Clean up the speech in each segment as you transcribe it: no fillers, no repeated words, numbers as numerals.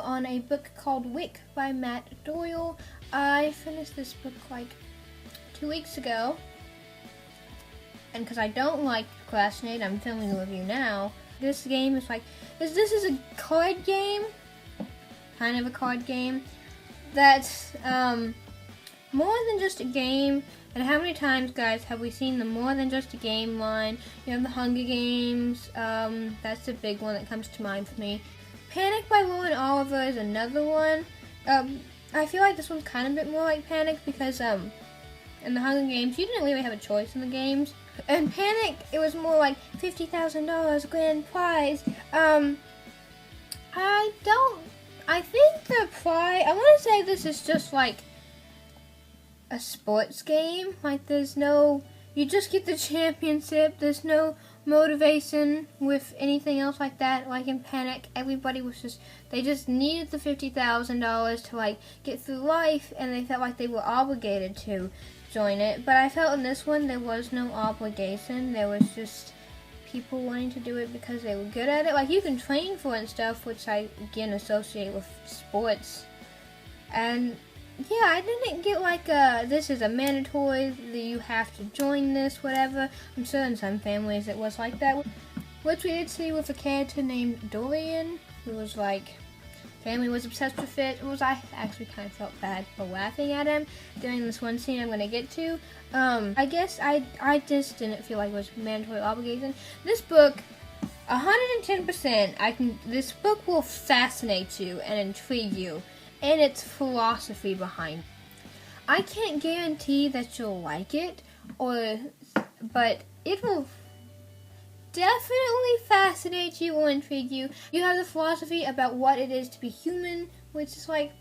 on a book called Wick by Matt Doyle. I finished this book like 2 weeks ago, and because I don't like procrastinate, I'm filming a review now. This game is like, this is a card game, kind of a card game, that's more than just a game. And how many times, guys, have we seen the more than just a game line? You have the Hunger Games, that's the big one that comes to mind for me. Panic by Lauren Oliver is another one. I feel like this one's kind of a bit more like Panic because in the Hunger Games, you didn't really have a choice in the games. And Panic, it was more like $50,000 grand prize. I think the prize, I want to say this is just like a sports game. Like there's no, you just get the championship. There's no motivation with anything else like that. Like in Panic, everybody was just, they just needed the $50,000 to like get through life, and they felt like they were obligated to join it. But I felt in this one there was no obligation. There was just people wanting to do it because they were good at it. Like you can train for it and stuff, which I again associate with sports. And yeah, I didn't get like this is a mandatory that you have to join this, whatever. I'm sure in some families it was like that. Which we did see with a character named Dorian, who was like, family was obsessed with it. I actually kind of felt bad for laughing at him during this one scene I'm going to get to. I guess I just didn't feel like it was mandatory obligation. This book, 110%, this book will fascinate you and intrigue you, and its philosophy behind it. I can't guarantee that you'll like it, but it will definitely fascinate you or intrigue you. You have the philosophy about what it is to be human, which is like,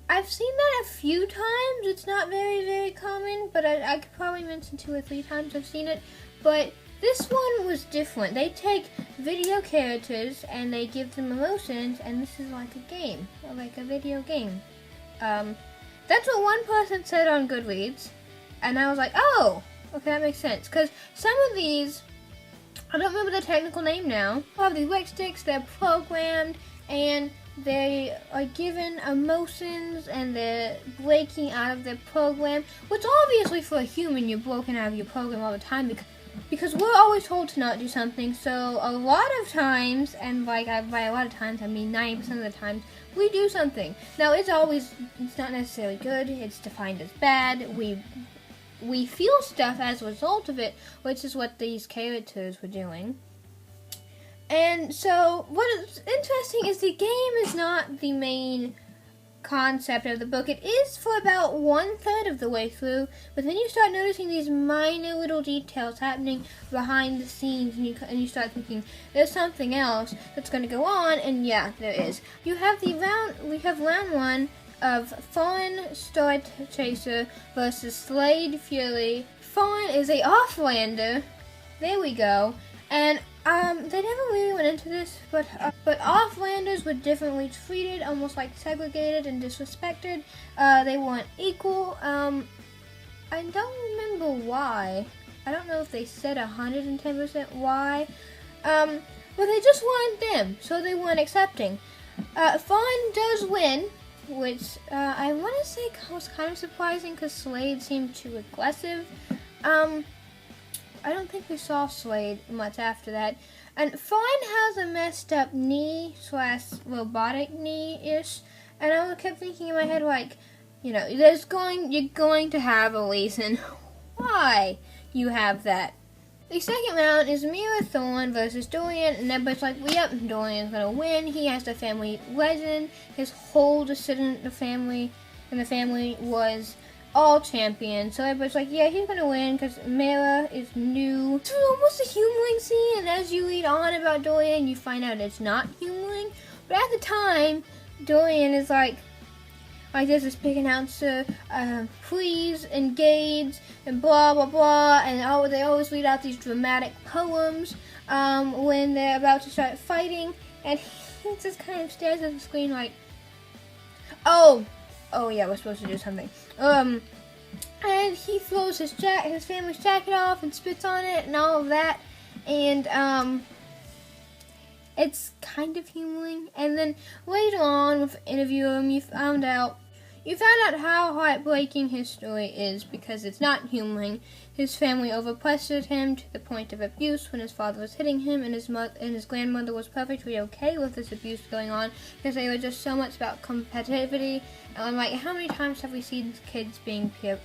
I've seen that a few times. It's not very, very common, but I could probably mention 2 or 3 times I've seen it. But this one was different. They take video characters and they give them emotions, and this is like a game, like a video game. That's what one person said on Goodreads, and I was like, oh, okay, that makes sense. Because some of these, I don't remember the technical name now, have these Wick sticks, they're programmed, and they are given emotions, and they're breaking out of their program, which obviously for a human, you're broken out of your program all the time, because we're always told to not do something. So a lot of times, and like by a lot of times, I mean 90% of the times, we do something. Now it's not necessarily good, it's defined as bad, we feel stuff as a result of it, which is what these characters were doing. And so, what is interesting is the game is not the main concept of the book. It is for about 1/3 of the way through, but then you start noticing these minor little details happening behind the scenes, and you start thinking, there's something else that's going to go on, and yeah, there is. We have round 1 of Fawn Star Chaser versus Slade Fury. Fawn is a Offlander. There we go. And they never really went into this, but Offlanders were differently treated, almost like segregated and disrespected. They weren't equal. I don't remember why. I don't know if they said 110% why. But they just weren't them, so they weren't accepting. Fawn does win, which I want to say was kind of surprising because Slade seemed too aggressive. I don't think we saw Slade much after that. And Fawn has a messed up knee / robotic knee-ish. And I kept thinking in my head, like, you know, you're going to have a reason why you have that. The second round is Mira Thorne versus Dorian, and everybody's like, well, yep, Dorian's gonna win. He has the family legend. His whole descendant, the family was all champions. So everybody's like, yeah, he's gonna win because Mira is new. It's almost a humoring scene, and as you read on about Dorian, you find out it's not humoring. But at the time, Dorian is like there's this big announcer, please engage, and blah, blah, blah, and they always read out these dramatic poems when they're about to start fighting, and he just kind of stares at the screen like, oh yeah, we're supposed to do something. And he throws his family's jacket off and spits on it and all of that, and it's kind of humbling. And then later on, with interviewing him, you found out how heartbreaking his story is, because it's not humbling. His family overpressured him to the point of abuse when his father was hitting him, and his grandmother was perfectly okay with this abuse going on, because they were just so much about competitivity. And I'm like, how many times have we seen kids being peer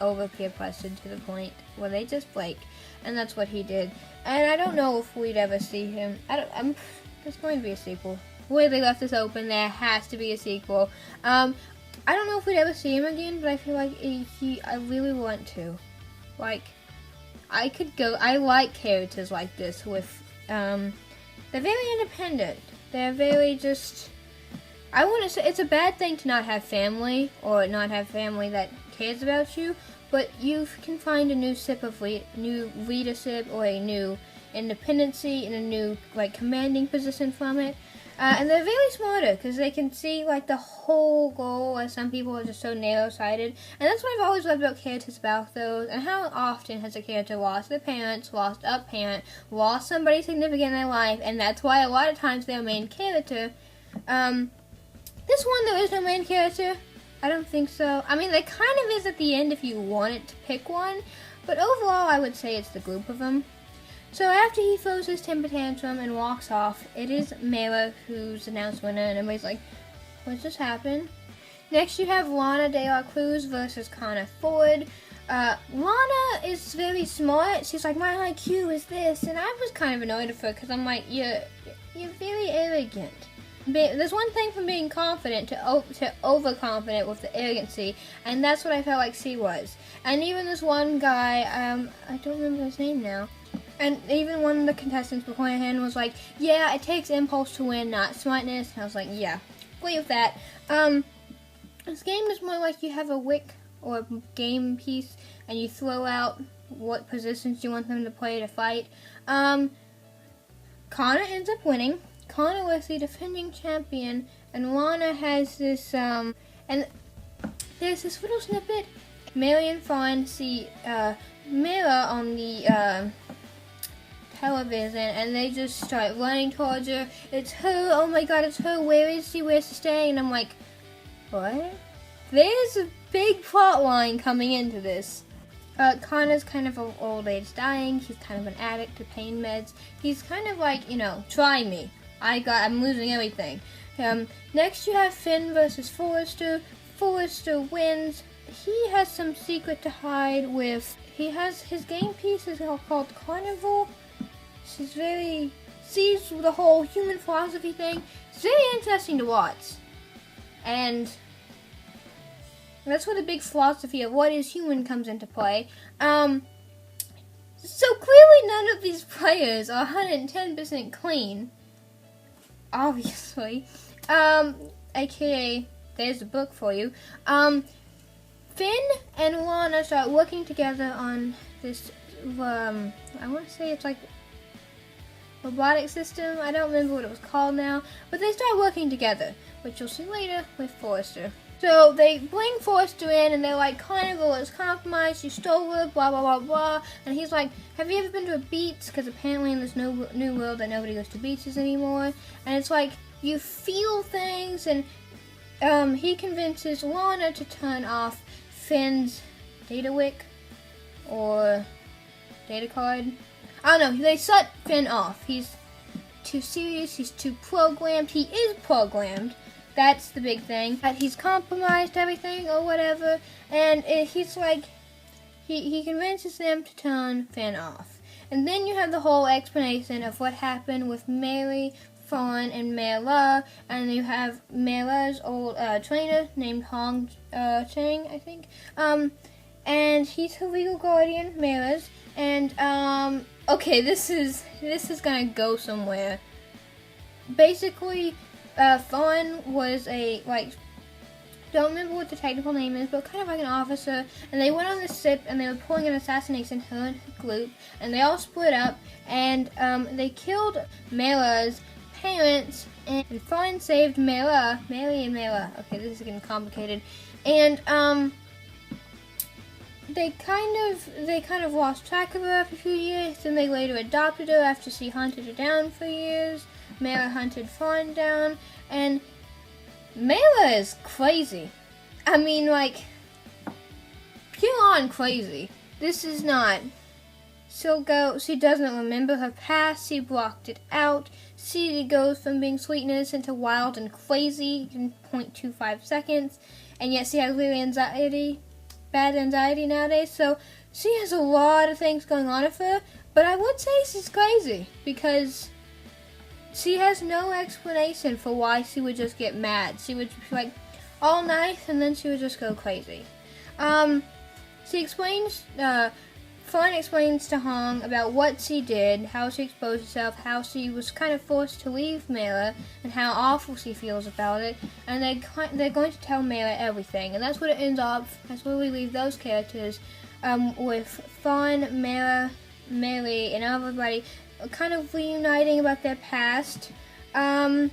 pressured to the point where they just break? And that's what he did. And I don't know if we'd ever see him. There's going to be a sequel. Where they left this open, there has to be a sequel. I don't know if we'd ever see him again, but I feel like I really want to. Like, I like characters like this with, they're very independent. They're very just, I wouldn't say, it's a bad thing to not have family, or not have family that cares about you, but you can find a new new leadership, or a new independency, and a new, like, commanding position from it. And they're very smarter, because they can see, like, the whole goal, as some people are just so narrow-sighted. And that's what I've always loved about characters about those, and how often has a character lost their parents, lost a parent, lost somebody significant in their life, and that's why a lot of times they're a main character. This one, there is no main character. I don't think so. I mean, there kind of is at the end if you wanted to pick one, but overall I would say it's the group of them. So after he throws his temper tantrum and walks off, it is Mela who's announced winner, and everybody's like, what just happened? Next you have Lana De La Cruz versus Connor Ford. Lana is very smart. She's like, my IQ is this, and I was kind of annoyed with her, because I'm like, you're very arrogant. There's one thing from being confident to overconfident with the arrogancy, and that's what I felt like she was. And even this one guy, I don't remember his name now, and even one of the contestants beforehand was like, yeah, it takes impulse to win, not smartness. And I was like, yeah, agree with that. This game is more like you have a Wick or a game piece, and you throw out what positions you want them to play to fight. Connor ends up winning. Connor was the defending champion, and Lana has this, and there's this little snippet. Mary and Fawn see Mira on the television, and they just start running towards her. It's her, oh my god, it's her, where is she, where's she staying? And I'm like, what? There's a big plot line coming into this. Connor's kind of of old age dying. He's kind of an addict to pain meds. He's kind of like, try me. I'm losing everything. Next you have Finn versus Forrester. Forrester wins. He has some secret to hide with, his game piece is called Carnival. Sees the whole human philosophy thing. It's very interesting to watch. And that's where the big philosophy of what is human comes into play. So clearly none of these players are 110% clean. Obviously. AKA, there's a book for you. Finn and Lana start working together on this, I want to say it's like robotic system. I don't remember what it was called now. But they start working together, which you'll see later with Forrester. So they bring Forrester in, and they're like, Carnival is compromised, you stole her, blah, blah, blah, blah. And he's like, have you ever been to a beach? Because apparently in this new world that nobody goes to beaches anymore. And it's like, you feel things, and he convinces Lana to turn off Finn's data wick, or data card. I don't know, they shut Finn off. He's too serious, he's too programmed. He is programmed. That's the big thing. That he's compromised everything or whatever. And he's like, he convinces them to turn Finn off. And then you have the whole explanation of what happened with Mary, Fawn, and Mela. And you have Mela's old trainer named Hong Chang, I think. And he's her legal guardian, Mela's. And okay, this is gonna go somewhere. Basically, Fawn was don't remember what the technical name is, but kind of like an officer, and they went on this ship, and they were pulling an assassination, her and her group, and they all split up, and they killed Mela's parents, and Fawn saved Mary and Mela. Okay, this is getting complicated, and they kind of lost track of her for a few years, and they later adopted her after she hunted her down for years. Mela hunted Fawn down, and Mela is crazy. I mean, like, pure on crazy. This is not. She doesn't remember her past, she blocked it out. She goes from being sweet and innocent to wild and crazy in 0.25 seconds. And yet she has really bad anxiety nowadays. So she has a lot of things going on with her. But I would say she's crazy because she has no explanation for why she would just get mad. She would be like all nice and then she would just go crazy. She explains, Fawn explains to Hong about what she did, how she exposed herself, how she was kind of forced to leave Mela, and how awful she feels about it. And they're going to tell Mela everything, and that's what it ends up. That's where we leave those characters, with Fawn, Mela, Mary, and everybody kind of reuniting about their past. I'm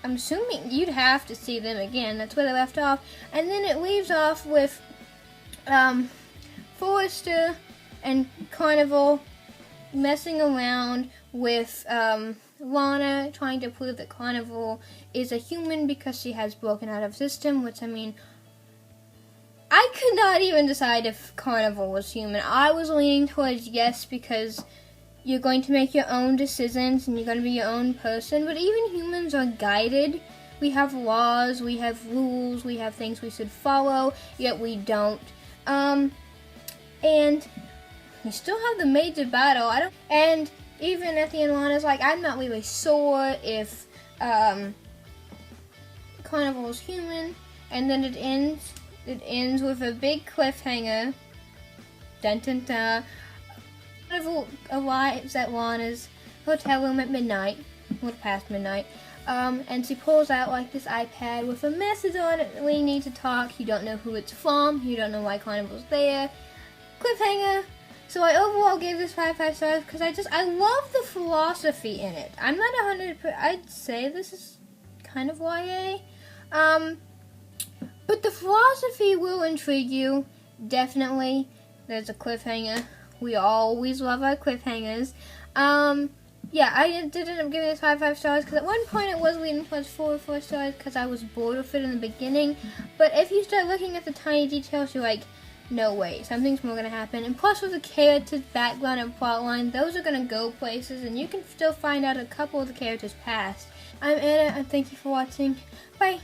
assuming you'd have to see them again. That's where they left off, and then it leaves off with Forrester and Carnival messing around with Lana, trying to prove that Carnival is a human because she has broken out of system, which, I mean, I could not even decide if Carnival was human. I was leaning towards yes because you're going to make your own decisions and you're going to be your own person, but even humans are guided. We have laws, we have rules, we have things we should follow, yet we don't. And you still have the major battle. And even at the end, Lana's like, I'm not really sure if Carnival's human. And then it ends with a big cliffhanger. Dun dun dun. Carnival arrives at Lana's hotel room at midnight, a little past midnight. And she pulls out like this iPad with a message on it. We need to talk. You don't know who it's from. You don't know why Carnival's there. Cliffhanger. So I overall gave this 5 stars because I love the philosophy in it. I'm not 100%. I'd say this is kind of YA. But the philosophy will intrigue you. Definitely. There's a cliffhanger. We always love our cliffhangers. Yeah, I did end up giving this 5 stars because at one point it was leaning towards 4 stars because I was bored with it in the beginning. But if you start looking at the tiny details, you're like, no way, something's more going to happen. And plus with the characters' background and plotline, those are going to go places and you can still find out a couple of the characters' past. I'm Anna and thank you for watching. Bye!